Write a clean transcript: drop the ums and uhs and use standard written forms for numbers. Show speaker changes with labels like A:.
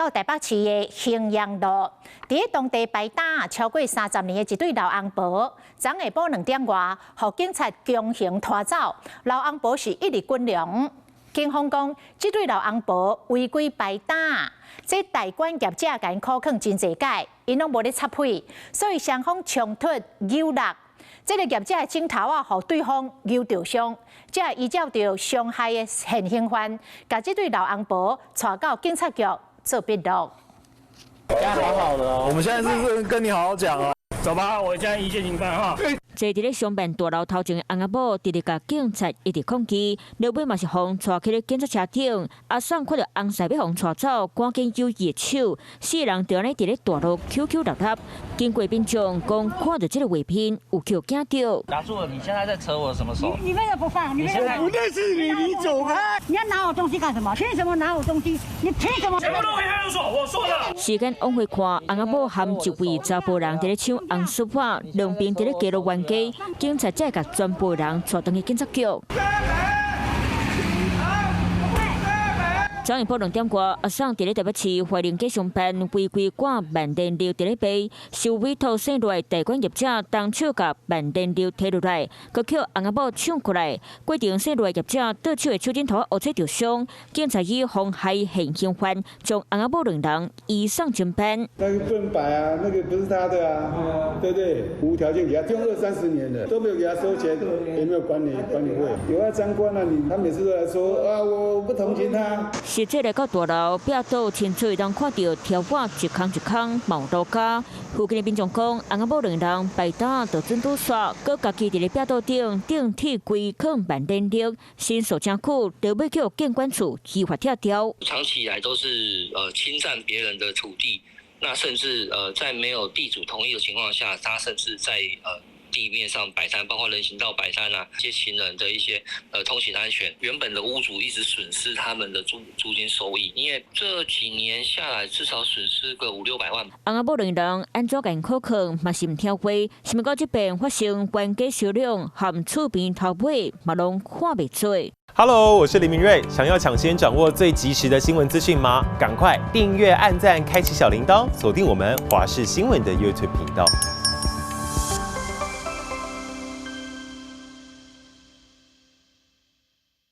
A: 到台北市的衡阳路，伫当地排打超过30年的一对老翁婆，昨下晡2点外，被警察强行拖走。老翁婆是一日军粮。警方讲，这对老翁婆违规排打，这代管业者甲因苦劝真侪届，因拢无咧插嘴，所以双方冲突扭打。这个业者的镜头互对方扭着伤，这依照着伤害的现行犯，把这对老翁婆带到警察局做笔录。
B: 现在好好的哦，
C: 我们现在是跟你好好讲哦。
B: 走吧，我现在一线警办哈。
D: 坐伫咧上班大楼头前的翁仔某，直直甲警察一直抗击，后尾嘛是互带去咧警察车顶。阿爽看到翁婿要互带走，赶紧揪伊的手，四人就安尼伫咧大路 QQ 闹闹。经过民众讲，看到这个画片，有叫惊到。
B: 打住了！你现在在扯我什么手？
E: 你为什么不放？你为什么
B: 不认识你，你走开！
E: 你要拿我东西干什么？凭什么拿我东西？你凭什么？
B: 全部都回派出所！我说的。
D: 时间往回看，翁仔某含一位查甫人伫咧抢红丝袜，两边伫咧街路冤家，警察才甲全部人带回去警察局。昨下晡2点外，阿爽伫咧台北市华林街上班，违规挂万年流伫咧卖，受委托省内代管业者当手甲万年流摕落来，佮叫翁仔某抢过来。规定省内业者倒手的手指头乌切着伤，警察以妨害现行犯将翁仔某2人移送侦办。
F: 那个不能摆啊，那个不是他的啊，对不对？无条件给他用20-30年的，都没有给他收钱，也没有管理费。有啊，长官啊，他每次都来说啊，我不同情他。实
D: 际来到大楼，壁倒清脆当看到条瓦一空一空冒落架。附近的民众讲，翁仔某2人排打到准拄煞，佮家己伫咧壁倒顶铁规抗万年历，申诉真久，就要叫监管处依法撤掉。
G: 长期以来都是侵占别人的土地，那甚至在没有地主同意的情况下，他甚至在地面上摆摊，包括人行道摆摊啊，一些行人的一些通行安全，原本的屋主一直损失他们的租金收益，因为这几年下来至少损失个500-600万。
D: 翁仔某2人安怎甲口劝，嘛是唔听话，想要到这边发生冤家烧量，含厝边头尾嘛拢看袂做。
H: Hello， 我是林明瑞。想要抢先掌握最及时的新闻资讯吗？赶快订阅、按赞、开启小铃铛，锁定我们华视新闻的 YouTube 频道。